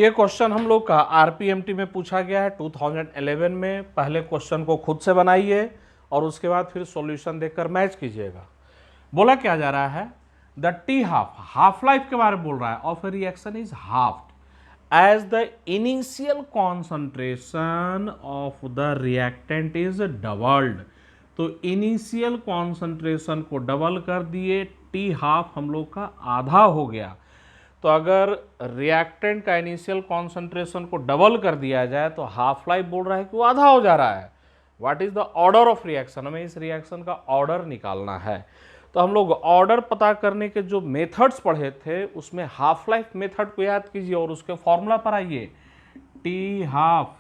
ये क्वेश्चन हम लोग का आरपीएमटी में पूछा गया है 2011 में। पहले क्वेश्चन को खुद से बनाइए और उसके बाद फिर सॉल्यूशन देखकर मैच कीजिएगा। बोला क्या जा रहा है, द टी हाफ लाइफ के बारे में बोल रहा है of a reaction is halved as the initial concentration of the reactant is doubled. तो इनिशियल कॉन्सेंट्रेशन को डबल कर दिए, टी हाफ हम लोग का आधा हो गया। तो अगर रिएक्टेंट का इनिशियल कॉन्सेंट्रेशन को डबल कर दिया जाए तो हाफ लाइफ बोल रहा है कि वो आधा हो जा रहा है। What is the order of reaction, हमें इस रिएक्शन का ऑर्डर निकालना है। तो हम लोग ऑर्डर पता करने के जो मेथड्स पढ़े थे उसमें हाफ लाइफ मेथड को याद कीजिए और उसके फॉर्मूला पर आइए। T half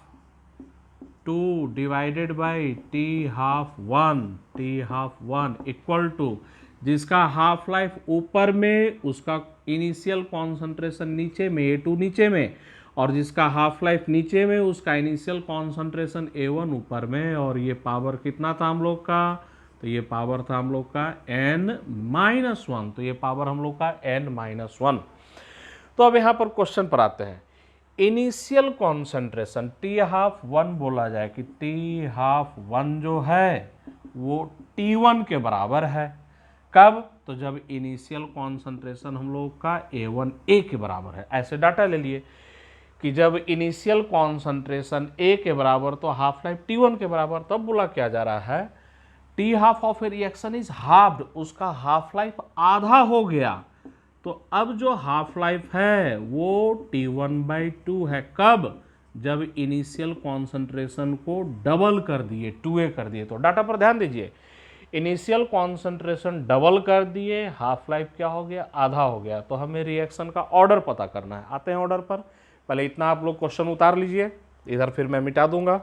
2 divided by T half 1 equal to जिसका हाफ लाइफ ऊपर में उसका इनिशियल कॉन्सेंट्रेशन नीचे में A2 नीचे में, और जिसका हाफ लाइफ नीचे में उसका इनिशियल कॉन्सेंट्रेशन A1 ऊपर में। और ये पावर कितना था हम लोग का, तो ये पावर था हम लोग का n-1। तो ये पावर हम लोग का n-1। तो अब यहाँ पर क्वेश्चन पर आते हैं। इनिशियल कॉन्सेंट्रेशन टी हाफ 1 बोला जाए कि टी हाफ 1 जो है वो T1 के बराबर है। कब, तो जब इनिशियल कॉन्सेंट्रेशन हम लोग का A1 के बराबर है। ऐसे डाटा ले लिए कि जब इनिशियल कॉन्सेंट्रेशन A के बराबर तो हाफ लाइफ T1 के बराबर। तब बोला क्या जा रहा है, T half of a reaction is halved, उसका हाफ लाइफ आधा हो गया। तो अब जो हाफ लाइफ है वो T1/2 है। कब, जब इनिशियल कॉन्सेंट्रेशन को डबल कर दिए, 2A कर दिए। तो डाटा पर ध्यान दीजिए, इनिशियल कॉन्सेंट्रेशन डबल कर दिए, हाफ लाइफ क्या हो गया, आधा हो गया। तो हमें रिएक्शन का ऑर्डर पता करना है। आते हैं ऑर्डर पर। पहले इतना आप लोग क्वेश्चन उतार लीजिए, इधर फिर मैं मिटा दूंगा।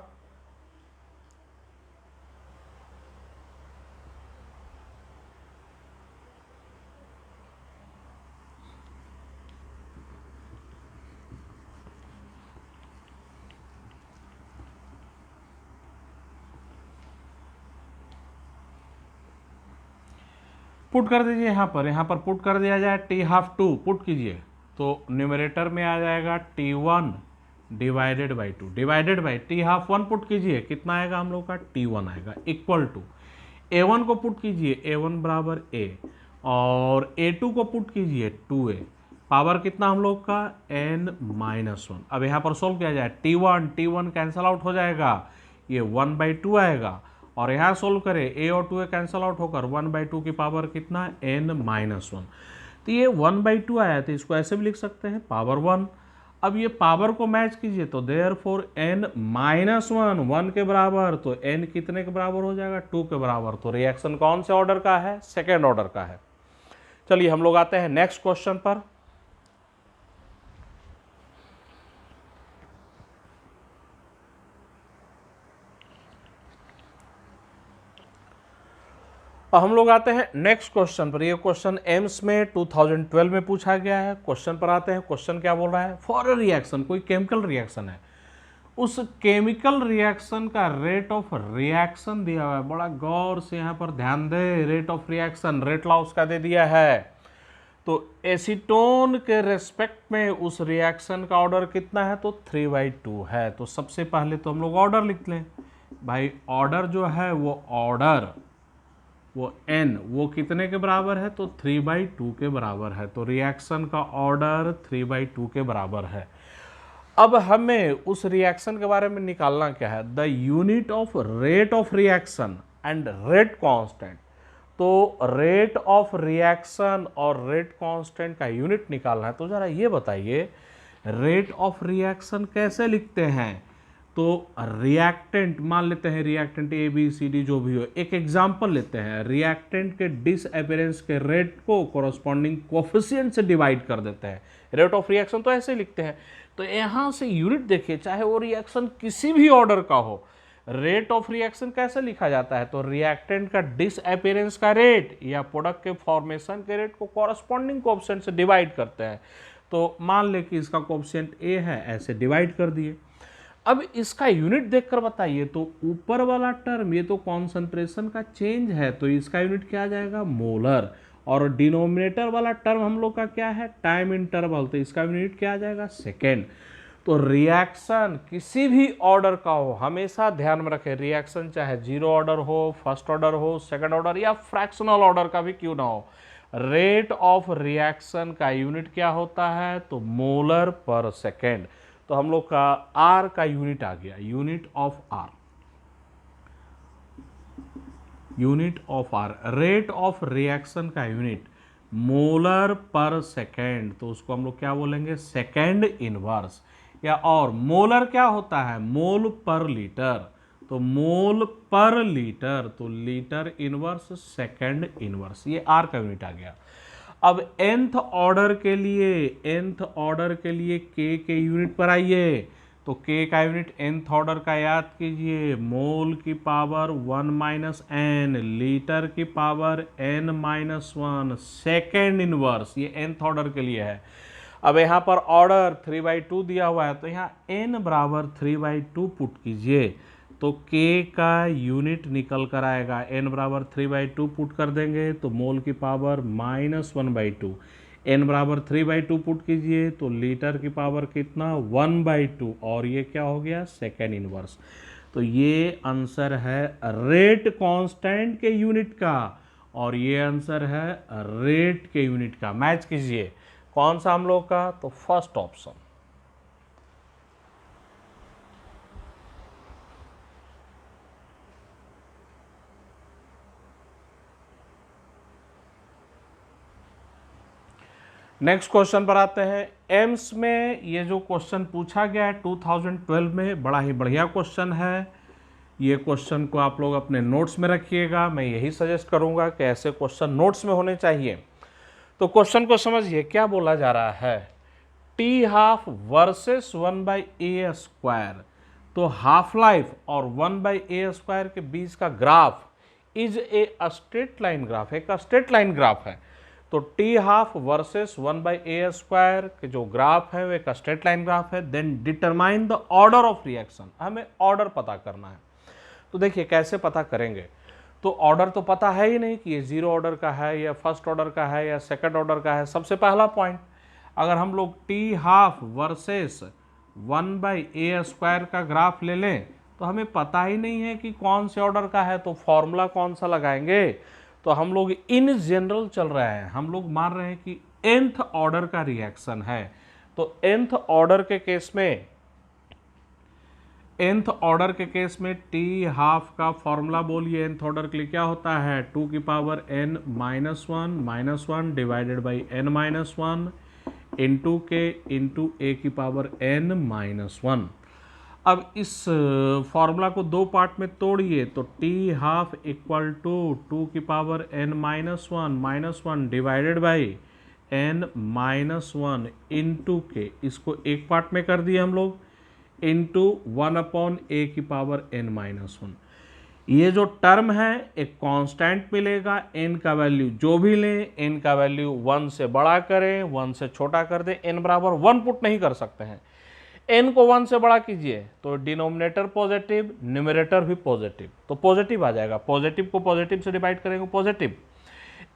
पुट कर दीजिए यहाँ पर पुट कर दिया जाए टी हाफ 2 पुट कीजिए तो न्यूमरेटर में आ जाएगा T1 divided by 2 divided by T half 1 put कीजिए, कितना आएगा हम लोग का T1 आएगा इक्वल टू A1 को पुट कीजिए, A1 बराबर A, और A2 को पुट कीजिए 2A, पावर कितना हम लोग का n-1। अब यहाँ पर सोल्व किया जाए, T1 कैंसल आउट हो जाएगा, ये 1/2 आएगा। और यहाँ सोल्व करें, A और 2A कैंसल आउट होकर 1/2 की पावर कितना n-1। तो ये 1/2 आया, तो इसको ऐसे भी लिख सकते हैं पावर 1। अब ये पावर को मैच कीजिए तो देयरफॉर n-1 1 के बराबर, तो n कितने के बराबर हो जाएगा, 2 के बराबर। तो रिएक्शन कौन से ऑर्डर का है, सेकेंड ऑर्डर का है। चलिए हम लोग आते हैं नेक्स्ट क्वेश्चन पर। अब हम लोग आते हैं नेक्स्ट क्वेश्चन पर। ये क्वेश्चन एम्स में 2012 में पूछा गया है। क्वेश्चन पर आते हैं। क्वेश्चन क्या बोल रहा है, फॉर अ रिएक्शन, कोई केमिकल रिएक्शन है, उस केमिकल रिएक्शन का रेट ऑफ रिएक्शन दिया हुआ है। बड़ा गौर से यहाँ पर ध्यान दे, rate of reaction rate law उसका दे दिया है। तो एसीटोन के रेस्पेक्ट में उस रिएक्शन का ऑर्डर कितना है, तो 3/2 है। तो सबसे पहले तो हम लोग ऑर्डर लिख लें भाई। ऑर्डर जो है वो ऑर्डर वो n वो कितने के बराबर है, तो 3/2 के बराबर है। तो रिएक्शन का ऑर्डर 3/2 के बराबर है। अब हमें उस रिएक्शन के बारे में निकालना क्या है, the unit of rate of reaction and rate constant. तो रेट ऑफ रिएक्शन और रेट कांस्टेंट का यूनिट निकालना है। तो जरा ये बताइए, रेट ऑफ रिएक्शन कैसे लिखते हैं। तो रिएक्टेंट मान लेते हैं, रिएक्टेंट ABCD जो भी हो, एक एग्जांपल लेते हैं। रिएक्टेंट के डिसअपियरेंस के रेट को कोरस्पॉन्डिंग कोफिशिएंट से डिवाइड कर देते हैं। रेट ऑफ रिएक्शन तो ऐसे लिखते हैं। तो यहाँ से यूनिट देखिए, चाहे वो रिएक्शन किसी भी ऑर्डर का हो, रेट ऑफ रिएक्शन कैसे लिखा जाता है, तो रिएक्टेंट का डिसअपियरेंस का रेट या प्रोडक्ट के फॉर्मेशन के रेट को कोरस्पॉन्डिंग कोफिशिएंट से डिवाइड करते हैं। तो मान ले कि इसका कोफिशिएंट A है, ऐसे डिवाइड कर दिए। अब इसका यूनिट देखकर बताइए, तो ऊपर वाला टर्म ये तो कॉन्सेंट्रेशन का चेंज है, तो इसका यूनिट क्या आ जाएगा, मोलर। और डिनोमिनेटर वाला टर्म हम लोग का क्या है, टाइम इंटरवल, तो इसका यूनिट क्या आ जाएगा, सेकेंड। तो रिएक्शन किसी भी ऑर्डर का हो, हमेशा ध्यान में रखें, रिएक्शन चाहे जीरो ऑर्डर हो, फर्स्ट ऑर्डर हो, सेकंड ऑर्डर या फ्रैक्शनल ऑर्डर का भी क्यों ना हो, रेट ऑफ रिएक्शन का यूनिट क्या होता है, तो मोलर पर सेकेंड। तो हम लोग का आर का यूनिट आ गया, unit of R, unit of R, rate of reaction का यूनिट मोलर पर सेकेंड, तो उसको हम लोग क्या बोलेंगे, सेकेंड इनवर्स। या और मोलर क्या होता है, मोल पर लीटर, तो मोल पर लीटर, तो लीटर इनवर्स सेकेंड इनवर्स, ये आर का यूनिट आ गया। अब nth ऑर्डर के लिए, nth ऑर्डर के लिए k के यूनिट पर आइए, तो k का यूनिट nth ऑर्डर का याद कीजिए, मोल की पावर 1 माइनस एन, लीटर की power n minus 1, second inverse, ये nth ऑर्डर के लिए है। अब यहाँ पर ऑर्डर 3/2 दिया हुआ है, तो यहाँ n बराबर 3/2 पुट कीजिए, तो k का यूनिट निकल कर आएगा, n बराबर 3/2 पुट कर देंगे तो मोल की पावर -1/2, n बराबर 3/2 पुट कीजिए तो लीटर की पावर कितना, 1/2, और ये क्या हो गया, सेकेंड इनवर्स। तो ये आंसर है रेट कांस्टेंट के यूनिट का, और ये आंसर है रेट के यूनिट का। मैच कीजिए कौन सा हम लोग का, तो फर्स्ट ऑप्शन। नेक्स्ट क्वेश्चन पर आते हैं। एम्स में ये जो क्वेश्चन पूछा गया है 2012 में, बड़ा ही बढ़िया क्वेश्चन है। ये क्वेश्चन को आप लोग अपने नोट्स में रखिएगा, मैं यही सजेस्ट करूंगा कि ऐसे क्वेश्चन नोट्स में होने चाहिए। तो क्वेश्चन को समझिए, क्या बोला जा रहा है, टी हाफ वर्सेस 1/a²। तो हाफ लाइफ और 1/a² के बीच का graph is a straight line graph, एक स्ट्रेट लाइन ग्राफ है। तो टी हाफ वर्सेस 1/a² के जो ग्राफ है वो एक स्ट्रेट लाइन ग्राफ है। Then determine the order of reaction, हमें ऑर्डर पता करना है। तो देखिए कैसे पता करेंगे, तो ऑर्डर तो पता है ही नहीं कि ये जीरो ऑर्डर का है या फर्स्ट ऑर्डर का है या सेकंड ऑर्डर का है। सबसे पहला पॉइंट, अगर हम लोग टी हाफ वर्सेस 1/a² का ग्राफ ले लें तो हमें पता ही नहीं है कि कौन से ऑर्डर का है, तो फॉर्मूला कौन सा लगाएंगे। तो हम लोग इन जनरल चल रहे हैं, हम लोग मान रहे हैं कि nth ऑर्डर का रिएक्शन है। तो nth ऑर्डर के केस में, nth ऑर्डर के केस में टी हाफ का फॉर्मूला बोलिए, nth ऑर्डर के लिए क्या होता है, 2 की power n minus one divided by n minus 1 into के इंटू ए की पावर n माइनस 1। अब इस फॉर्मूला को दो पार्ट में तोड़िए, तो टी हाफ इक्वल टू 2 की power n minus one divided by n minus 1 into के, इसको एक पार्ट में कर दिए हम लोग, इंटू 1/a की पावर n माइनस 1। ये जो टर्म है एक कांस्टेंट मिलेगा, n का वैल्यू जो भी लें, n का वैल्यू 1 से बड़ा करें, 1 से छोटा कर दें, n बराबर 1 पुट नहीं कर सकते हैं। n को 1 से बड़ा कीजिए तो डिनोमिनेटर पॉजिटिव, न्यूमरेटर भी पॉजिटिव, तो पॉजिटिव आ जाएगा। पॉजिटिव को पॉजिटिव से डिवाइड करेंगे पॉजिटिव।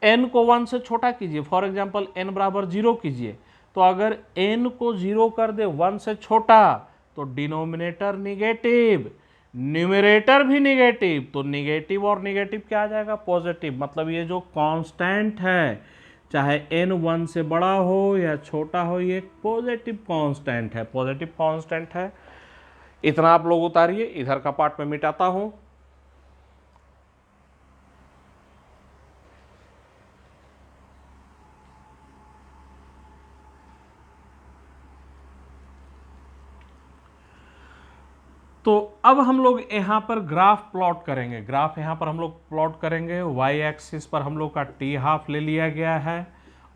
n को 1 से छोटा कीजिए, फॉर एग्जांपल n बराबर 0 कीजिए, तो अगर n को 0 कर दे 1 से छोटा तो डिनोमिनेटर निगेटिव, न्यूमरेटर भी निगेटिव, तो निगेटिव और निगेटिव क्या आ जाएगा, पॉजिटिव। मतलब ये जो कांस्टेंट है, चाहे n 1 से बड़ा हो या छोटा हो, ये पॉजिटिव कांस्टेंट है, पॉजिटिव कांस्टेंट है। इतना आप लोग उतारिए, इधर का पार्ट में मिटाता हूं। तो अब हम लोग यहाँ पर ग्राफ प्लॉट करेंगे, ग्राफ यहाँ पर हम लोग प्लॉट करेंगे। वाई एक्सिस पर हम लोग का टी हाफ ले लिया गया है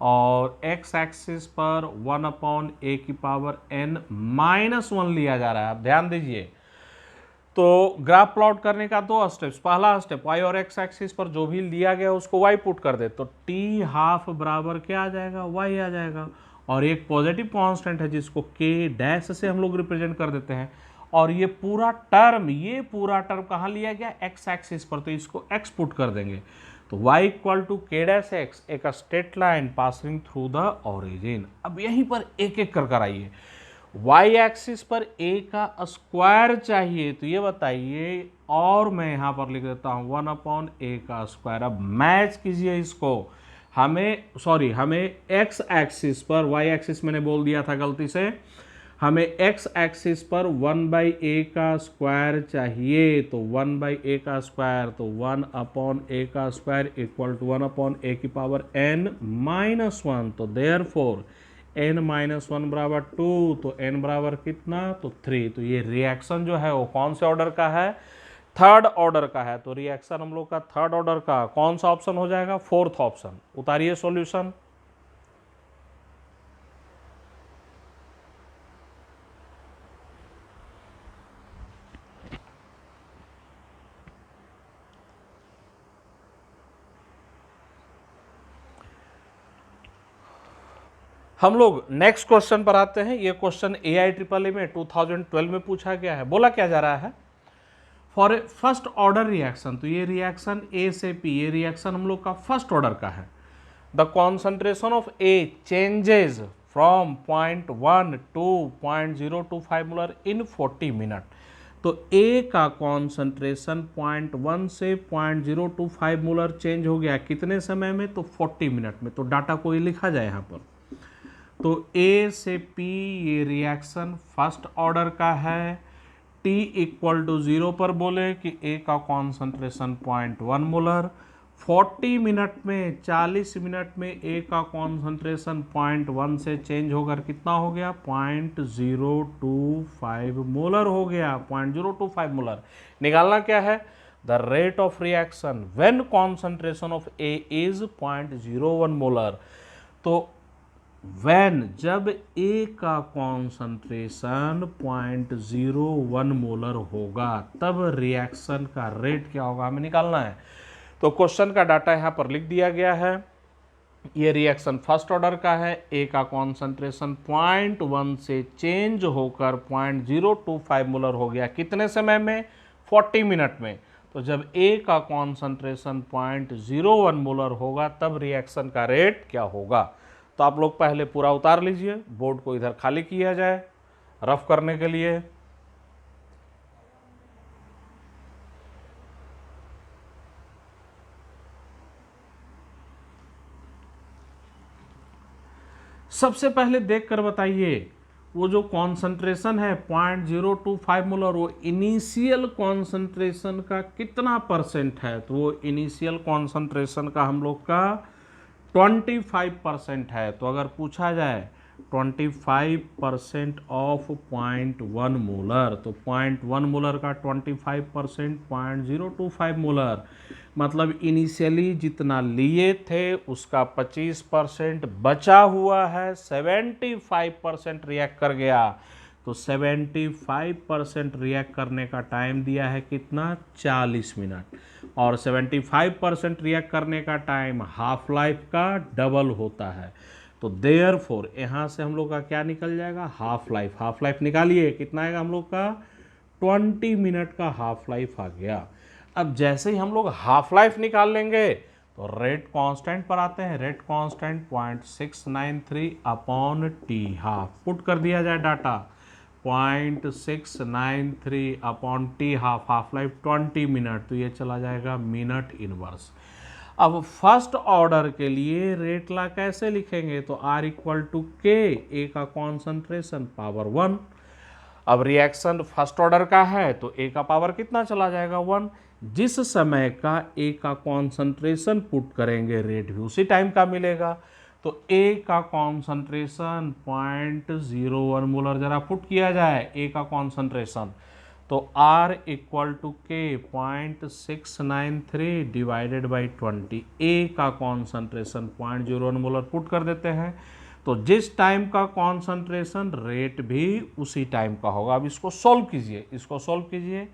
और एक्स एक्सिस पर 1/a की पावर n माइनस 1 लिया जा रहा है। अब ध्यान दीजिए, तो ग्राफ प्लॉट करने का दो स्टेप्स। पहला स्टेप, वाई और एक्स एक्सिस पर जो भी लिया गया उसको वाई पुट कर दे, तो टी हाफ बराबर क्या आ जाएगा, वाई आ जाएगा। और एक पॉजिटिव कांस्टेंट है जिसको के डैश से हम लोग रिप्रेजेंट कर देते हैं। और ये पूरा टर्म कहाँ लिया गया, एक्स एक्सिस पर, तो इसको एक्स पुट कर देंगे। तो y इक्वल टू के डैश एक्स, एक straight line passing through the origin. अब यहीं पर एक एक कर आइए। वाई एक्सिस पर ए का स्क्वायर चाहिए, तो ये बताइए, और मैं यहाँ पर लिख देता हूँ 1/a का स्क्वायर। अब मैच कीजिए इसको, हमें एक्स एक्सिस पर, वाई एक्सिस मैंने बोल दिया था गलती से, हमें एक्स एक्सिस पर 1/a का स्क्वायर चाहिए, तो 1/a का स्क्वायर, तो 1/a का स्क्वायर इक्वल टू 1/a की पावर n-1, तो देयरफॉर n-1 बराबर 2, तो n बराबर कितना, तो 3। तो ये रिएक्शन जो है वो कौन से ऑर्डर का है, थर्ड ऑर्डर का है। तो रिएक्शन हम लोग का थर्ड ऑर्डर का कौन सा ऑप्शन हो जाएगा, फोर्थ ऑप्शन। उतारिए सॉल्यूशन। हम लोग नेक्स्ट क्वेश्चन पर आते हैं। ये क्वेश्चन AIEEE में 2012 में पूछा गया है। बोला क्या जा रहा है, for a first order reaction, तो ये रिएक्शन A से P, ये रिएक्शन हम लोग का फर्स्ट ऑर्डर का है। The concentration of A changes from 0.1 to 0.025 molar in 40 minute. तो A का कॉन्सेंट्रेशन 0.1 से 0.025 मोलर चेंज हो गया कितने समय में, तो 40 मिनट में। तो डाटा को ये लिखा जाए यहाँ पर। तो A से P ये रिएक्शन फर्स्ट ऑर्डर का है। T इक्वल टू 0 पर बोले कि A का कॉन्सेंट्रेशन 0.1 मोलर, 40 मिनट में, 40 मिनट में A का कॉन्सेंट्रेशन 0.1 से चेंज होकर कितना हो गया, 0.025 मोलर हो गया। 0.025 मोलर निकालना क्या है, the rate of reaction when concentration of A is 0.01 molar. तो वैन जब A का कॉन्सेंट्रेशन 0.01 मोलर होगा तब रिएक्शन का रेट क्या होगा, हमें निकालना है। तो क्वेश्चन का डाटा यहाँ पर लिख दिया गया है। ये रिएक्शन फर्स्ट ऑर्डर का है। A का कॉन्सेंट्रेशन 0.1 से चेंज होकर 0.025 मोलर हो गया कितने समय में, 40 मिनट में। तो जब A का कॉन्सेंट्रेशन 0.01 मोलर होगा तब रिएक्शन का रेट क्या होगा। तो आप लोग पहले पूरा उतार लीजिए, बोर्ड को इधर खाली किया जाए रफ करने के लिए। सबसे पहले देख कर बताइए, वो जो कॉन्सेंट्रेशन है 0.025 मोलर, वो इनिशियल कॉन्सेंट्रेशन का कितना परसेंट है, तो वो इनिशियल कॉन्सेंट्रेशन का हम लोग का 25% है। तो अगर पूछा जाए 25% ऑफ 0.1 मोलर, तो 0.1 मोलर का 25% 0.025 मोलर, मतलब इनिशियली जितना लिए थे उसका 25% बचा हुआ है, 75% रिएक्ट कर गया। तो 75% रिएक्ट करने का टाइम दिया है कितना, 40 मिनट, और 75% रिएक्ट करने का टाइम हाफ लाइफ का डबल होता है। तो देयरफॉर यहाँ से हम लोग का क्या निकल जाएगा, हाफ लाइफ। हाफ लाइफ निकालिए, कितना आएगा हम लोग का, 20 मिनट का हाफ लाइफ आ गया। अब जैसे ही हम लोग हाफ लाइफ निकाल लेंगे तो रेट कांस्टेंट पर आते हैं। Rate constant 0.693 upon T half, put कर दिया जाए data, 0.693 upon T half, half life 20 minute, तो ये चला जाएगा मिनट इनवर्स। अब फर्स्ट ऑर्डर के लिए रेट ला कैसे लिखेंगे, तो R इक्वल टू के, A का कॉन्सेंट्रेशन पावर 1। अब रिएक्शन फर्स्ट ऑर्डर का है तो A का पावर कितना चला जाएगा, 1। जिस समय का A का कॉन्सेंट्रेशन पुट करेंगे रेट भी उसी टाइम का मिलेगा। तो A का कॉन्सेंट्रेशन 0.01 मोलर जरा पुट किया जाए A का कॉन्सेंट्रेशन, तो R इक्वल टू के 0.693 डिवाइडेड बाई 20। A का कॉन्सेंट्रेशन 0.01 मोलर पुट कर देते हैं, तो जिस टाइम का कॉन्सेंट्रेशन रेट भी उसी टाइम का होगा। अब इसको सॉल्व कीजिए, इसको सॉल्व कीजिए,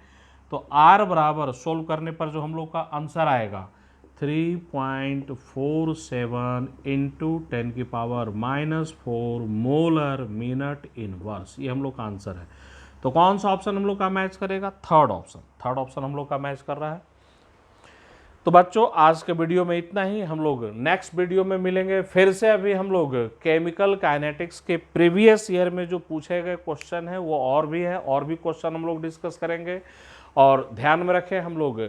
तो R बराबर सोल्व करने पर जो हम लोग का आंसर आएगा 3.47 इंटू 10 की पावर -4 मोलर मिनट इनवर्स, ये हम लोग का आंसर है। तो कौन सा ऑप्शन हम लोग का मैच करेगा, थर्ड ऑप्शन। थर्ड ऑप्शन हम लोग का मैच कर रहा है। तो बच्चों आज के वीडियो में इतना ही, हम लोग नेक्स्ट वीडियो में मिलेंगे फिर से। अभी हम लोग केमिकल काइनेटिक्स के प्रीवियस ईयर में जो पूछे गए क्वेश्चन हैं वो और भी हैं, और भी क्वेश्चन हम लोग डिस्कस करेंगे। और ध्यान में रखें, हम लोग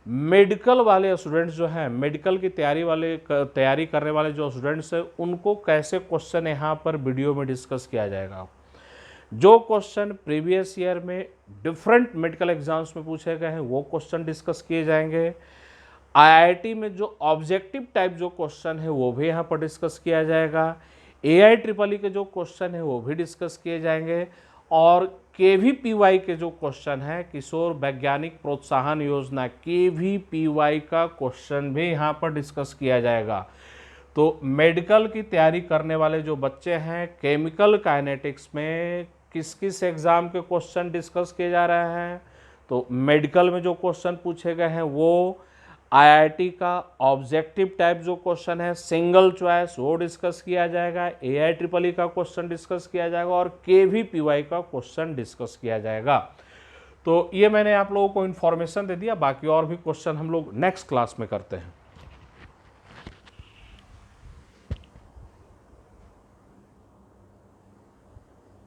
मेडिकल वाले स्टूडेंट्स जो हैं, मेडिकल की तैयारी करने वाले जो स्टूडेंट्स हैं, उनको कैसे क्वेश्चन यहाँ पर वीडियो में डिस्कस किया जाएगा। जो क्वेश्चन प्रीवियस ईयर में डिफरेंट मेडिकल एग्जाम्स में पूछे गए हैं वो क्वेश्चन डिस्कस किए जाएंगे। आईआईटी में जो ऑब्जेक्टिव टाइप जो क्वेश्चन है वो भी यहाँ पर डिस्कस किया जाएगा। AIEEE के जो क्वेश्चन है वो भी डिस्कस किए जाएंगे। और KVPY के जो क्वेश्चन है, किशोर वैज्ञानिक प्रोत्साहन योजना KVPY का क्वेश्चन भी यहाँ पर डिस्कस किया जाएगा। तो मेडिकल की तैयारी करने वाले जो बच्चे हैं, केमिकल काइनेटिक्स में किस किस एग्ज़ाम के क्वेश्चन डिस्कस किए जा रहे हैं। तो मेडिकल में जो क्वेश्चन पूछे गए हैं वो आईआईटी का ऑब्जेक्टिव टाइप जो क्वेश्चन है सिंगल चॉइस वो डिस्कस किया जाएगा। AIEEE का क्वेश्चन डिस्कस किया जाएगा और KVPY का क्वेश्चन डिस्कस किया जाएगा। तो ये मैंने आप लोगों को इन्फॉर्मेशन दे दिया, बाकी और भी क्वेश्चन हम लोग नेक्स्ट क्लास में करते हैं।